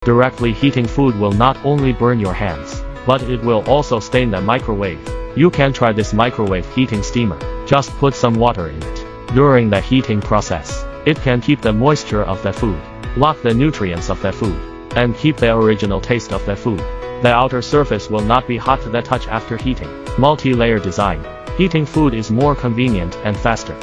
Directly heating food will not only burn your hands, but it will also stain the microwave. You can try this microwave heating steamer. Just put some water in it. During the heating process, it can keep the moisture of the food, lock the nutrients of the food, and keep the original taste of the food. The outer surface will not be hot to the touch after heating. Multi-layer design. Heating food is more convenient and faster.